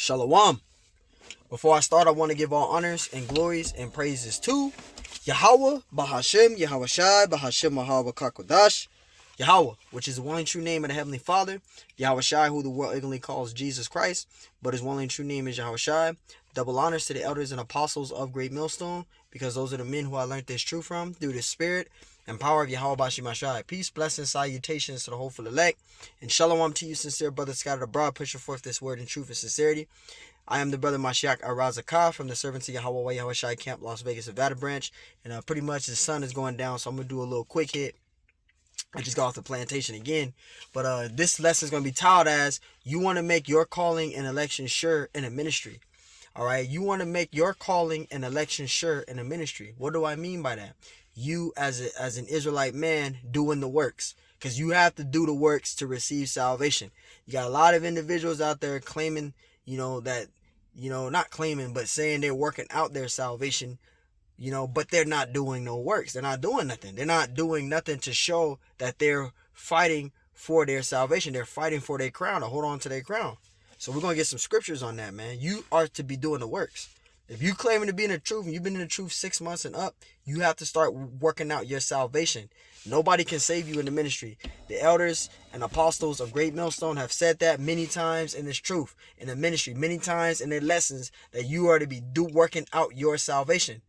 Shalom. Before I start, I want to give all honors and glories and praises to Yahweh, Bahashem, Yahweh Shai, Bahashem, Mahawah Kakodash, Yahweh, which is the one and true name of the Heavenly Father, Yahweh Shai, who the world ignorantly calls Jesus Christ, but his one and true name is Yahweh Shai. Double honors to the elders and apostles of Great Millstone, because those are the men who I learned this truth from through the spirit and power of Yahweh Bashim Shai. Peace, blessings, salutations to the hopeful elect, and shalom to you, sincere brothers scattered abroad, pushing forth this word in truth and sincerity. I am the brother Mashiach Arazakah from the Servants of Yahweh Yahweh Shai Camp, Las Vegas, Nevada branch. And pretty much the sun is going down, so I'm going to do a little quick hit. I just got off the plantation again. But this lesson is going to be titled as, you want to make your calling and election sure in a ministry. All right, you want to make your calling and election sure in a ministry. What do I mean by that? You as an Israelite man doing the works. Because you have to do the works to receive salvation. You got a lot of individuals out there claiming, that, not claiming, but saying they're working out their salvation, but they're not doing no works. They're not doing nothing. They're not doing nothing to show that they're fighting for their salvation. They're fighting for their crown, to hold on to their crown. So we're going to get some scriptures on that, man. You are to be doing the works. If you claiming to be in the truth and you've been in the truth 6 months and up, you have to start working out your salvation. Nobody can save you in the ministry. The elders and apostles of Great Millstone have said that many times in this truth, in the ministry, many times in their lessons, that you are to be working out your salvation.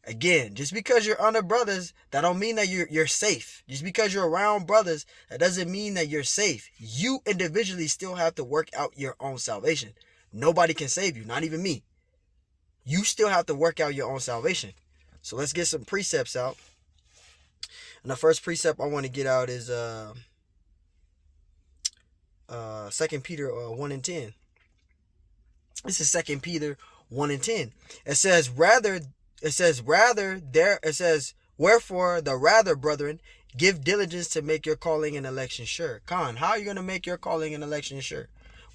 Again, just because you're under brothers, that don't mean that you're safe. Just because you're around brothers, that doesn't mean that you're safe. You individually still have to work out your own salvation. Nobody can save you, not even me. You still have to work out your own salvation. So let's get some precepts out. And the first precept I want to get out is 2 Peter 1 and 10. This is 2 Peter 1 and 10. It says, wherefore the rather, brethren, give diligence to make your calling and election sure. How are you going to make your calling and election sure?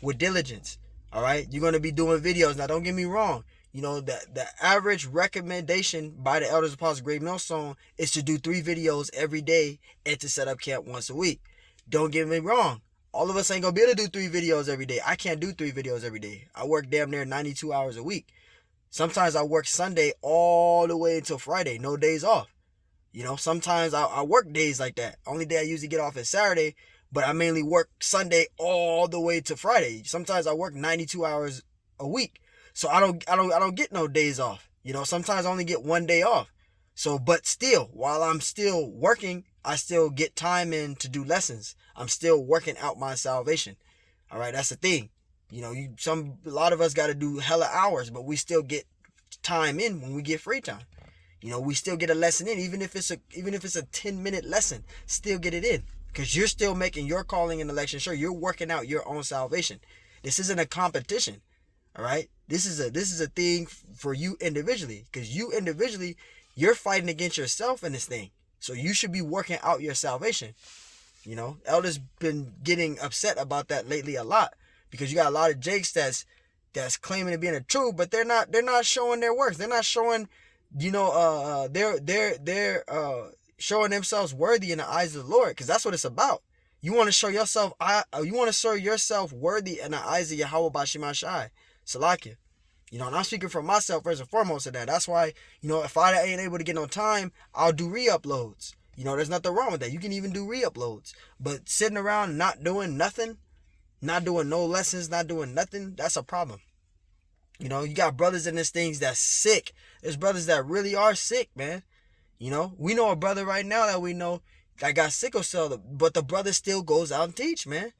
With diligence. All right. You're going to be doing videos. Now, don't get me wrong. The average recommendation by the Elders Apostles Great Millstone is to do 3 videos every day and to set up camp once a week. Don't get me wrong. All of us ain't going to be able to do 3 videos every day. I can't do 3 videos every day. I work damn near 92 hours a week. Sometimes I work Sunday all the way until Friday. No days off. Sometimes I work days like that. Only day I usually get off is Saturday, but I mainly work Sunday all the way to Friday. Sometimes I work 92 hours a week. So I don't get no days off. Sometimes I only get 1 day off. So, but still, while I'm still working, I still get time in to do lessons. I'm still working out my salvation. All right, that's the thing. A lot of us got to do hella hours, but we still get time in when we get free time. We still get a lesson in, even if it's a 10-minute lesson, still get it in, because you're still making your calling and election sure. You're working out your own salvation. This isn't a competition. All right. This is a thing for you individually, because you individually, you're fighting against yourself in this thing. So you should be working out your salvation. Elders been getting upset about that lately a lot, because you got a lot of jakes that's claiming to be in the truth, but they're not showing their works. They're not showing, they're showing themselves worthy in the eyes of the Lord, because that's what it's about. You want to show yourself worthy in the eyes of Yahweh Bashim Shai. Salakia. And I'm speaking for myself first and foremost of that. That's why, if I ain't able to get no time, I'll do re-uploads. There's nothing wrong with that. You can even do re-uploads. But sitting around not doing nothing, not doing no lessons, not doing nothing, that's a problem. You got brothers in this things that's sick. There's brothers that really are sick, man. We know a brother right now that we know that got sickle cell, but the brother still goes out and teach, man.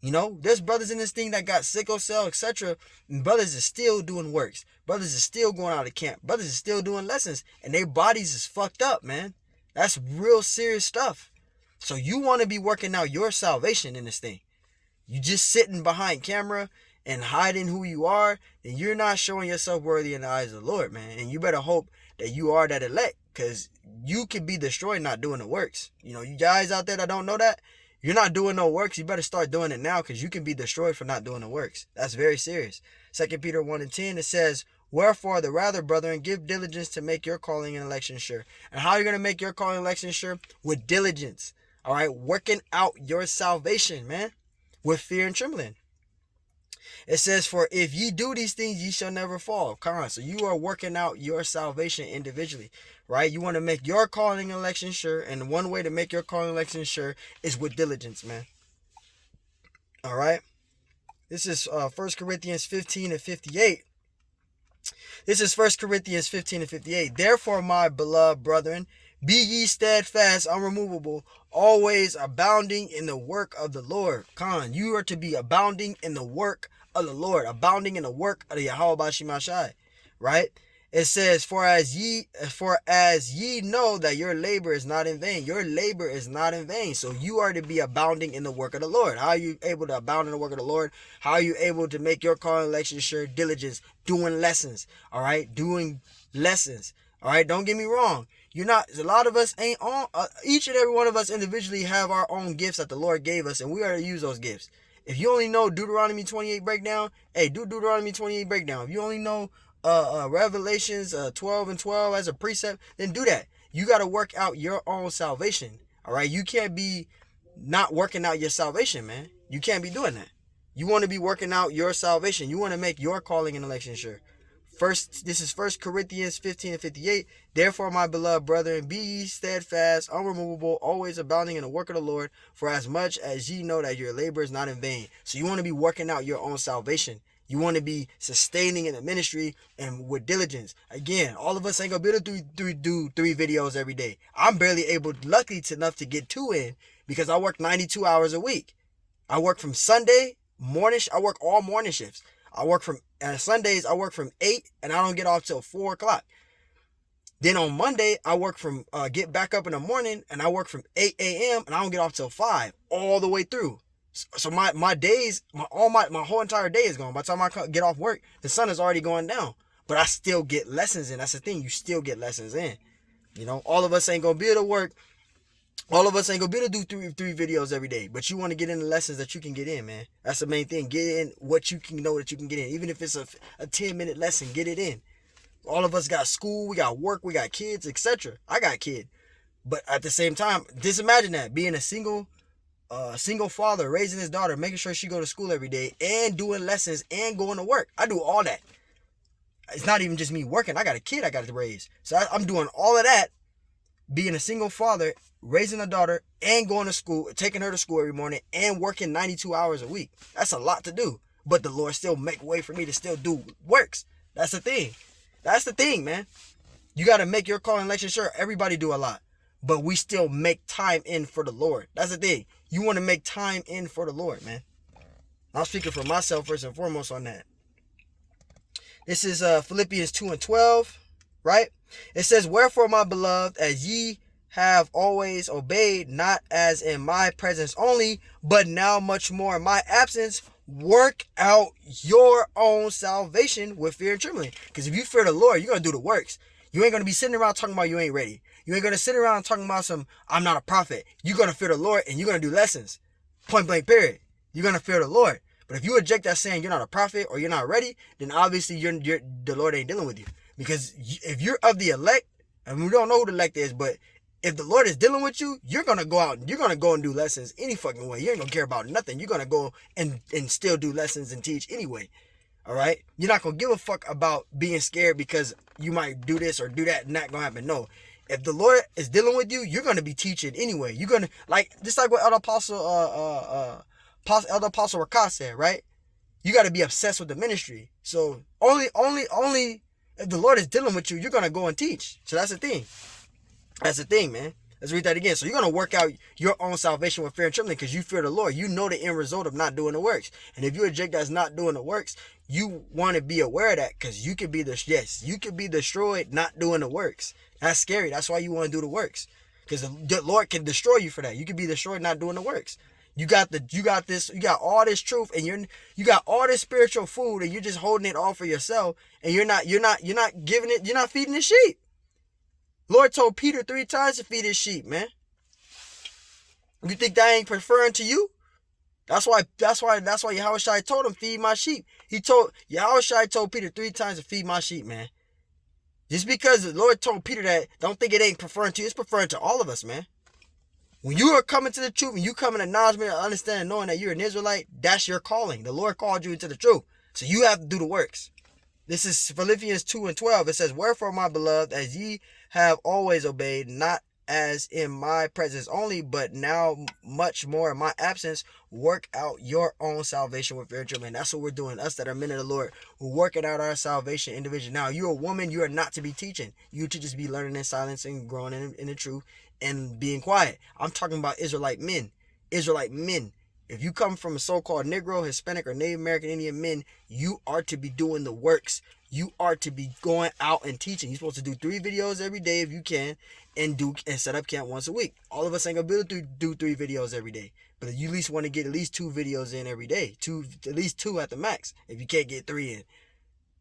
There's brothers in this thing that got sickle cell, etc. And brothers is still doing works. Brothers is still going out of camp. Brothers is still doing lessons. And their bodies is fucked up, man. That's real serious stuff. So you want to be working out your salvation in this thing. You just sitting behind camera and hiding who you are, and you're not showing yourself worthy in the eyes of the Lord, man. And you better hope that you are that elect, because you could be destroyed not doing the works. You guys out there that don't know that, you're not doing no works. You better start doing it now, because you can be destroyed for not doing the works. That's very serious. 2 Peter 1 and 10, it says, wherefore the rather, brethren, give diligence to make your calling and election sure. And how are you going to make your calling and election sure? With diligence. All right, working out your salvation, man, with fear and trembling. It says, for if ye do these things, ye shall never fall. Come on. So you are working out your salvation individually, right? You want to make your calling and election sure. And one way to make your calling and election sure is with diligence, man. All right. This is 1 Corinthians 15 and 58. This is 1 Corinthians 15 and 58. Therefore, my beloved brethren, be ye steadfast, unremovable, always abounding in the work of the Lord. You are to be abounding in the work of the Lord, abounding in the work of the Yahweh Bashimashai, right? It says, for as ye know that your labor is not in vain. Your labor is not in vain. So you are to be abounding in the work of the Lord. How are you able to abound in the work of the Lord? How are you able to make your call and election sure? Diligence, doing lessons, all right? Doing lessons, all right? Don't get me wrong. You're not, a lot of us ain't on, each and every one of us individually have our own gifts that the Lord gave us, and we are to use those gifts. If you only know Deuteronomy 28 breakdown, hey, do Deuteronomy 28 breakdown. If you only know Revelations 12 and 12 as a precept, then do that. You got to work out your own salvation, all right? You can't be not working out your salvation, man. You can't be doing that. You want to be working out your salvation. You want to make your calling and election sure. This is 1 Corinthians 15 and 58. Therefore, my beloved brethren, be ye steadfast, unremovable, always abounding in the work of the Lord, for as much as ye know that your labor is not in vain. So you want to be working out your own salvation. You want to be sustaining in the ministry and with diligence. Again, all of us ain't going to be able to do three videos every day. I'm barely able, lucky enough to get 2 in because I work 92 hours a week. I work from Sunday morning. I work all morning shifts. I work from Sundays. I work from 8 and I don't get off till 4 o'clock. Then on Monday, I work from get back up in the morning and I work from 8 a.m. and I don't get off till 5 all the way through. So my days, my whole entire day is gone. By the time I get off work, the sun is already going down. But I still get lessons in. That's the thing. You still get lessons in. You know, all of us ain't gonna be able to work. All of us ain't gonna be able to do three videos every day. But you want to get in the lessons that you can get in, man. That's the main thing. Get in what you can know that you can get in. Even if it's a 10-minute lesson, get it in. All of us got school, we got work, we got kids, etc. I got a kid. But at the same time, just imagine that. Being a single father, raising his daughter, making sure she go to school every day, and doing lessons, and going to work. I do all that. It's not even just me working. I got a kid I got to raise. So I'm doing all of that, being a single father, raising a daughter, and going to school, taking her to school every morning, and working 92 hours a week. That's a lot to do. But the Lord still make way for me to still do works. That's the thing. That's the thing, man. You got to make your call and election sure. Everybody do a lot. But we still make time in for the Lord. That's the thing. You want to make time in for the Lord, man. I'm speaking for myself first and foremost on that. This is Philippians 2 and 12, right? It says, wherefore, my beloved, as ye have always obeyed, not as in my presence only, but now much more in my absence, work out your own salvation with fear and trembling. Because if you fear the Lord, you're going to do the works. You ain't going to be sitting around talking about you ain't ready. You ain't going to sit around talking about I'm not a prophet. You're going to fear the Lord and you're going to do lessons. Point blank period. You're going to fear the Lord. But if you reject that saying you're not a prophet or you're not ready, then obviously the Lord ain't dealing with you. Because if you're of the elect, and we don't know who the elect is, but if the Lord is dealing with you, you're going to go out and you're going to go and do lessons any fucking way. You ain't going to care about nothing. You're going to go and still do lessons and teach anyway. All right? You're not going to give a fuck about being scared because you might do this or do that and that going to happen. No. If the Lord is dealing with you, you're going to be teaching anyway. You're going to, just like what Elder Apostle Rakas said, right? You got to be obsessed with the ministry. So only if the Lord is dealing with you, you're going to go and teach. So that's the thing. That's the thing, man. Let's read that again. So you're going to work out your own salvation with fear and trembling because you fear the Lord. You know the end result of not doing the works. And if you reject that's not doing the works, you want to be aware of that because you could be destroyed not doing the works. That's scary. That's why you want to do the works. Because the Lord can destroy you for that. You could be destroyed not doing the works. You got all this truth and you got all this spiritual food and you're just holding it all for yourself and you're not giving it, you're not feeding the sheep. Lord told Peter 3 times to feed his sheep, man. You think that ain't preferring to you? That's why Yahushua told him, feed my sheep. Yahushua told Peter 3 times to feed my sheep, man. Just because the Lord told Peter that, don't think it ain't preferring to you. It's preferring to all of us, man. When you are coming to the truth, and you come in acknowledgement, understanding, knowing that you're an Israelite, that's your calling. The Lord called you into the truth. So you have to do the works. This is Philippians 2:12. It says, wherefore, my beloved, as ye have always obeyed, not as in my presence only, but now much more in my absence, work out your own salvation with fear and trembling. That's what we're doing. Us that are men of the Lord, we're working out our salvation individually. Now, you're a woman, you are not to be teaching. You to just be learning in silence and growing in the truth and being quiet. I'm talking about Israelite men. Israelite men. If you come from a so-called Negro, Hispanic, or Native American Indian men, you are to be doing the works. You are to be going out and teaching. You're supposed to do 3 videos every day if you can, and set up camp once a week. All of us ain't gonna be able to do 3 videos every day, but you at least want to get at least 2 videos in every day. At least 2 at the max. If you can't get 3 in,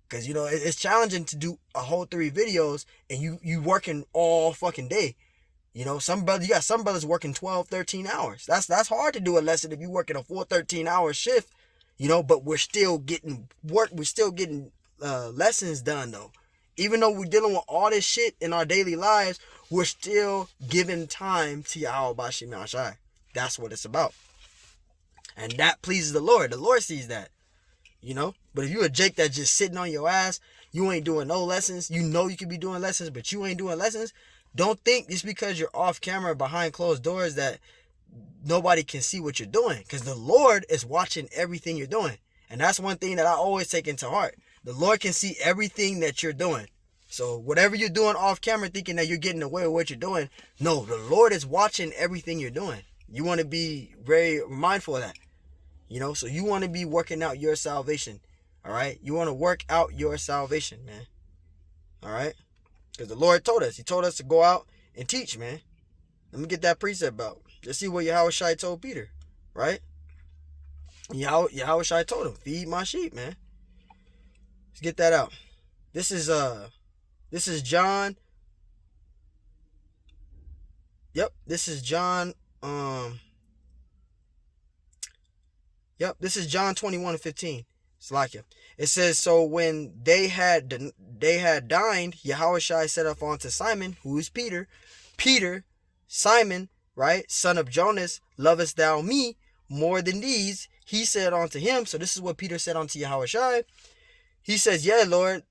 because you know it's challenging to do a whole 3 videos and you working all fucking day. You know, you got some brothers working 12, 13 hours. That's hard to do a lesson if you working a full 13-hour shift, you know, but we're still getting work. We're still getting lessons done, though. Even though we're dealing with all this shit in our daily lives, we're still giving time to Yahweh Bashim Yahshai. That's what it's about. And that pleases the Lord. The Lord sees that, you know. But if you a Jake that just sitting on your ass, you ain't doing no lessons. You know you could be doing lessons, but you ain't doing lessons. Don't think just because you're off camera behind closed doors that nobody can see what you're doing. Because the Lord is watching everything you're doing. And that's one thing that I always take into heart. The Lord can see everything that you're doing. So whatever you're doing off camera thinking that you're getting away with what you're doing, no, the Lord is watching everything you're doing. You want to be very mindful of that. You know, so you want to be working out your salvation. All right? You want to work out your salvation, man. All right? Because the Lord told us. He told us to go out and teach, man. Let me get that precept out. Let's see what Yahushua told Peter, right? Yahushua told him, feed my sheep, man. Let's get that out. This is John. Yep, this is John. This is John 21:15. Slakia. It says, so when they had dined, Yahushua said up unto Simon, who is Peter, Simon, right, son of Jonas, lovest thou me more than these? He said unto him, so this is what Peter said unto Yahushua. He says, yea, Lord,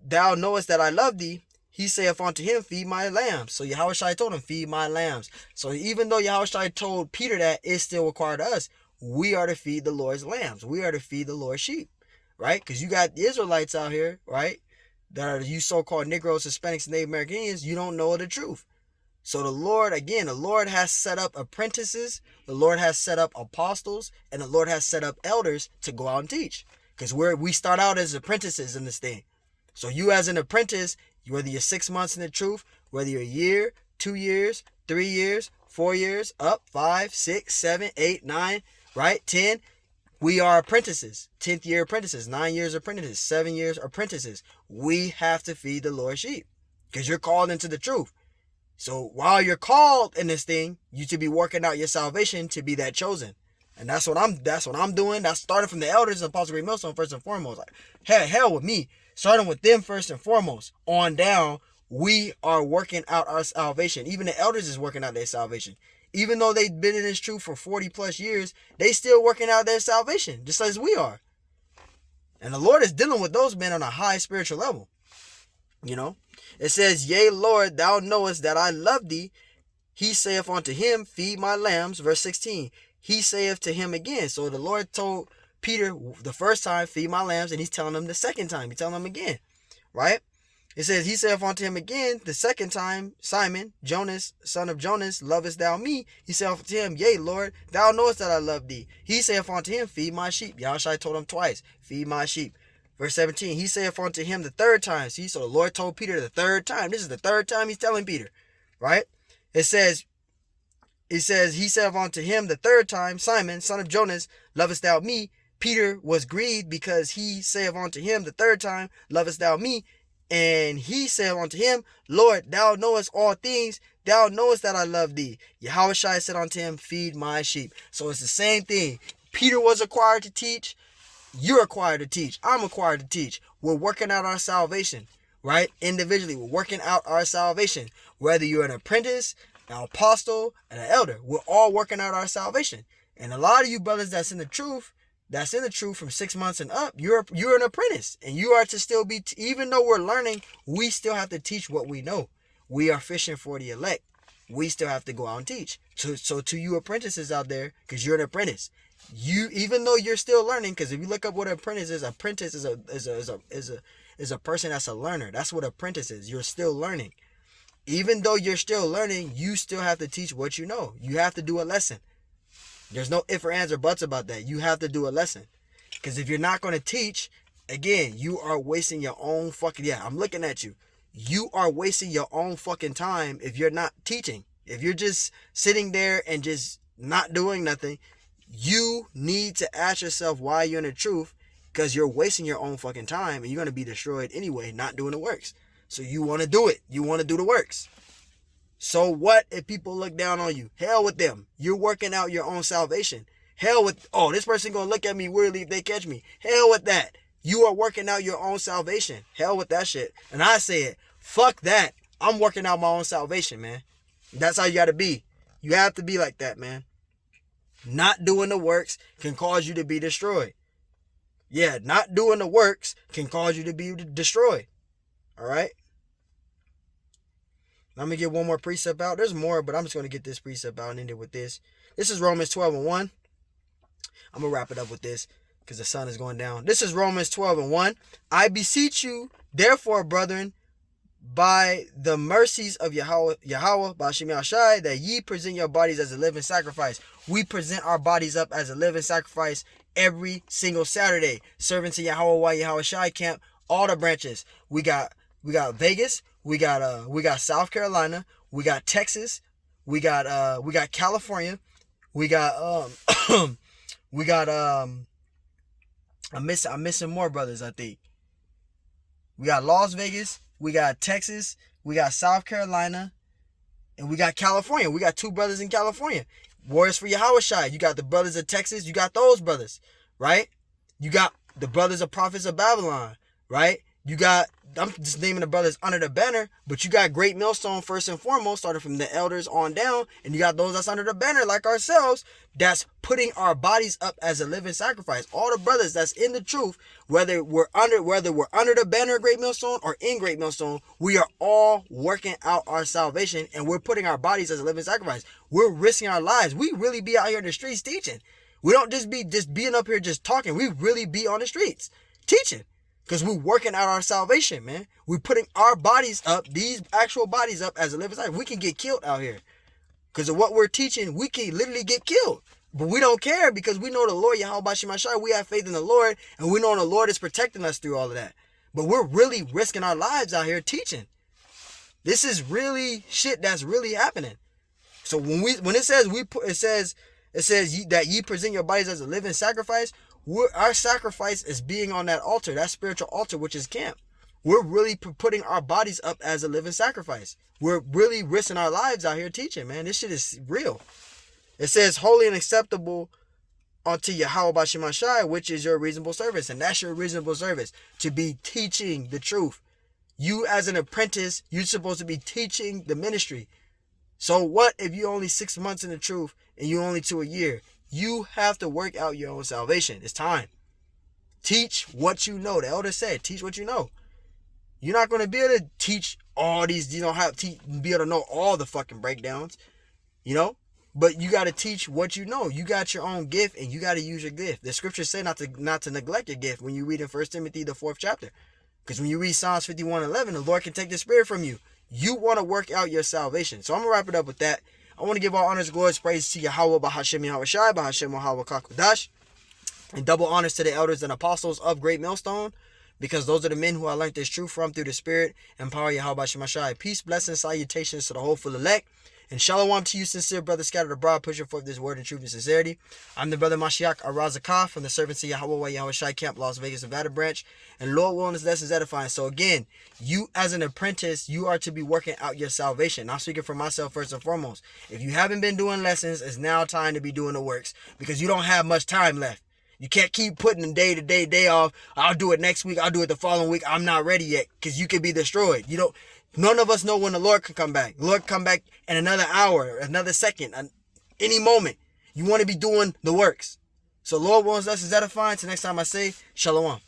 thou knowest that I love thee. He saith unto him, feed my lambs. So Yahushua told him, feed my lambs. So even though Yahushua told Peter that, it still required us. We are to feed the Lord's lambs. We are to feed the Lord's sheep. Right? Because you got the Israelites out here, right? That are you so-called Negroes, Hispanics, and Native American Indians. You don't know the truth. So the Lord has set up apprentices. The Lord has set up apostles. And the Lord has set up elders to go out and teach. Because we start out as apprentices in this thing. So you as an apprentice, whether you're 6 months in the truth, whether you're a year, 2 years, 3 years, 4 years, up, 5, 6, 7, 8, 9, right, 10. We are apprentices, 10th year apprentices, 9 years apprentices, 7 years apprentices. We have to feed the Lord's sheep because you're called into the truth. So while you're called in this thing, you should be working out your salvation to be that chosen. And that's what I'm doing. That's starting from the elders and Apostle Great Millstone first and foremost. Like, hell with me. Starting with them first and foremost. On down, we are working out our salvation. Even the elders is working out their salvation. Even though they've been in this truth for 40 plus years, they still working out their salvation, just as we are. And the Lord is dealing with those men on a high spiritual level. You know, it says, yea, Lord, thou knowest that I love thee. He saith unto him, feed my lambs. Verse 16, he saith to him again. So the Lord told Peter the first time, feed my lambs. And he's telling him the second time. He's telling him again, right? It says, he saith unto him again the second time, Simon, Jonas, son of Jonas, lovest thou me? He saith unto him, yea, Lord, thou knowest that I love thee. He saith unto him, feed my sheep. Yahushua told him twice, feed my sheep. Verse 17, he saith unto him the third time. See, so the Lord told Peter the third time. This is the third time he's telling Peter, right? It says, he saith unto him the third time, Simon, son of Jonas, lovest thou me? Peter was grieved because he saith unto him the third time, lovest thou me? And he said unto him, Lord, thou knowest all things. Thou knowest that I love thee. Yahushua said unto him, feed my sheep. So it's the same thing. Peter was required to teach. You're required to teach. I'm required to teach. We're working out our salvation, right? Individually, we're working out our salvation. Whether you're an apprentice, an apostle, and an elder. We're all working out our salvation. And a lot of you brothers that's in the truth from 6 months and up, you're an apprentice. And you are to still be, even though we're learning, we still have to teach what we know. We are fishing for the elect. We still have to go out and teach. So to you apprentices out there, because you're an apprentice, even though you're still learning, because if you look up what an apprentice is a person that's a learner. That's what apprentice is. You're still learning. Even though you're still learning, you still have to teach what you know. You have to do a lesson. There's no ifs or ands or buts about that. You have to do a lesson. Because if you're not going to teach, again, you are wasting your own fucking... Yeah, I'm looking at you. You are wasting your own fucking time if you're not teaching. If you're just sitting there and just not doing nothing, you need to ask yourself why you're in the truth, because you're wasting your own fucking time and you're going to be destroyed anyway, not doing the works. So you want to do it. You want to do the works. So what if people look down on you? Hell with them. You're working out your own salvation. Hell with, oh, this person going to look at me weirdly if they catch me. Hell with that. You are working out your own salvation. Hell with that shit. And I say it, fuck that. I'm working out my own salvation, man. That's how you got to be. You have to be like that, man. Not doing the works can cause you to be destroyed. Yeah, not doing the works can cause you to be destroyed. All right? I'm going to get one more precept out. There's more, but I'm just going to get this precept out and end it with this. This is Romans 12:1. I'm going to wrap it up with this because the sun is going down. This is Romans 12:1. I beseech you, therefore, brethren, by the mercies of Yahweh, Ba'ashem Yahshai, that ye present your bodies as a living sacrifice. We present our bodies up as a living sacrifice every single Saturday. Serving to Yahweh Shai camp, all the branches. We got Vegas, we got South Carolina, we got Texas, we got California, we got I'm missing more brothers, I think. We got Las Vegas, we got Texas, we got South Carolina, and we got California. We got 2 brothers in California. Warriors for Yahweh Shai. You got the brothers of Texas, you got those brothers, right? You got the brothers of Prophets of Babylon, right? You got, I'm just naming the brothers under the banner, but you got Great Millstone first and foremost, starting from the elders on down, and you got those that's under the banner like ourselves, that's putting our bodies up as a living sacrifice. All the brothers that's in the truth, whether we're under the banner of Great Millstone or in Great Millstone, we are all working out our salvation, and we're putting our bodies as a living sacrifice. We're risking our lives. We really be out here in the streets teaching. We don't just being up here just talking. We really be on the streets teaching. Because we're working out our salvation, man. We're putting our bodies up, these actual bodies up as a living sacrifice. We can get killed out here. Because of what we're teaching, we can literally get killed. But we don't care because we know the Lord, Yahweh Ba'ashem Yahshai. We have faith in the Lord, and we know the Lord is protecting us through all of that. But we're really risking our lives out here teaching. This is really shit that's really happening. So when it says that ye present your bodies as a living sacrifice, our sacrifice is being on that altar, that spiritual altar, which is camp. We're really putting our bodies up as a living sacrifice. We're really risking our lives out here teaching, man. This shit is real. It says, holy and acceptable unto Yahweh Ba'ashem Yahshai, which is your reasonable service. And that's your reasonable service, to be teaching the truth. You as an apprentice, you're supposed to be teaching the ministry. So what if you only 6 months in the truth and you only 2 a year? You have to work out your own salvation. It's time. Teach what you know. The elder said, teach what you know. You're not going to be able to teach all these, you don't have to be able to know all the fucking breakdowns, you know? But you got to teach what you know. You got your own gift and you got to use your gift. The scriptures say not to neglect your gift when you read in 1 Timothy, the 4th chapter. Because when you read Psalms 51:11, the Lord can take the spirit from you. You want to work out your salvation. So I'm going to wrap it up with that. I want to give all honors, glories, praise to Yahweh, Ba'ashem Yahweh Shai, Ba'ashem Yahweh Kakodash, and double honors to the elders and apostles of Great Millstone, because those are the men who I learned this truth from through the Spirit and power Yahweh Ba'ashem Shai. Peace, blessings, salutations to the hopeful elect, and shalom to you, sincere brothers scattered abroad, pushing forth this word in truth and sincerity. I'm the brother Mashiach Arazakah from the servants of Yahweh Yahweh Shai Camp, Las Vegas, Nevada branch, and Lord willing, this lesson is edifying. So again, you as an apprentice, you are to be working out your salvation. I'm speaking for myself first and foremost. If you haven't been doing lessons, it's now time to be doing the works, because you don't have much time left. You can't keep putting the day to day, day off. I'll do it next week. I'll do it the following week. I'm not ready yet because you could be destroyed. You don't. None of us know when the Lord can come back. The Lord can come back in another hour, another second, any moment. You want to be doing the works. So Lord wants us is edifying. Till next time I say, Shalom.